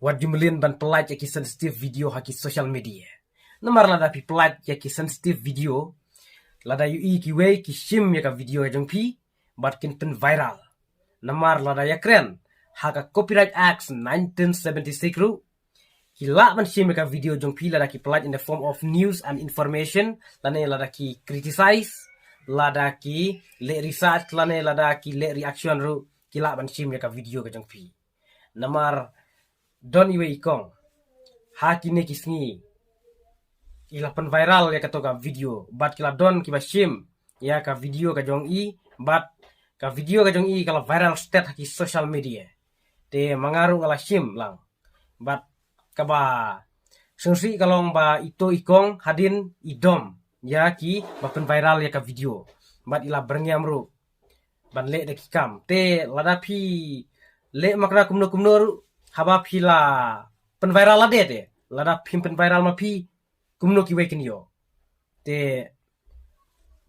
Wat jumlin ban pelat yaki sensitif video haki social media. Namar lada pi pelat yaki sensitif video. Lada yu ki wei ki shim yaka video jong pi bat kin pen viral. Namar lada ya keren haka Copyright Act 1976 ru. Hila ban shim yaka video jong pi lada ki pelat in the form of news and information. Lane lada ki criticize. Lada ki le research lane lada ki le reaction ru. Kila ban shim yaka video ka jong pi. Namar don iwe ikong haki ne kisngi ila pen viral ya katoka video bat kila don kiba shim ya ka video ka jong i bat ka video ka jong i kala viral state haki social media te mangaru ngala shim lang bat kaba sungsi kalong ba ito ikong hadin idom ya ki ba pen viral ya ka video bat ila berngiam ru ban le de kikam te ladapi le makna kumno ru haba pila pen viral la de lada pim pen viral ma pi kumno ki wekin yo te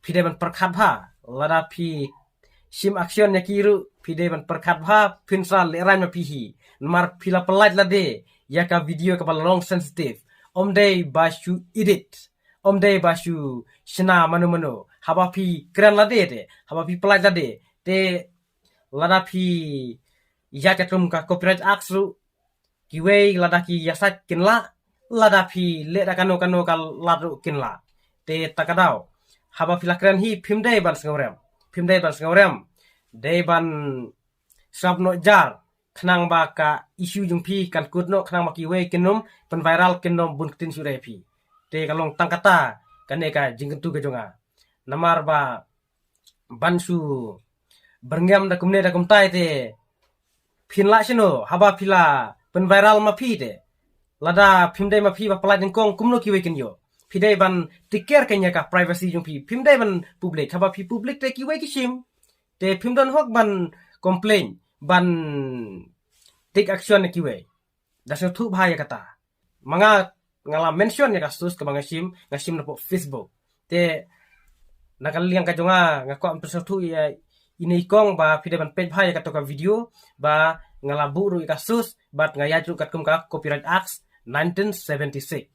pide ban perkhat bha lada pi sim action ya kiru pide ban perkhat bha pinsa le ran ma pi hi mar pila pelat la de ya ka video ka long sensitive omde bashu edit omde bashu shina manu haba pi kran la de haba pi pelat la de te lada pi ya chatum ka Copyright Act ru kiwei lada ki yasat kinla lada pi le da kano ka ladu kinla te takadau haba pilakran hi phimdai ban sngorem dei ban sab no jar khnang ba ka issue jung pi kan kut no khnang ma kiwei kinum pen viral kinom bun tin sure pi te kalong tangkata kane ka jingtu ke jonga namar ba bansu berngam da kumne da kumtai te phinla sino haba pila pen viral ma phi de lada phimdai ma phi ba pala jengkong kumno ki wekin yo phidai ban tiker kenya ka privacy jung phi phimdai ban public haba phi public te ki we ki sim te phimdon hok ban complain ban take action ki we da so thu bhaya kata manga ngala mention ya kasus ke bangasim ngasim na po Facebook te nakaliang ka jonga ngako am so thu ya ini kong ba pide ban page bhaya kata ka video ba ngalabu ru kasus bat ngaya kat kum ka Copyright Act 1976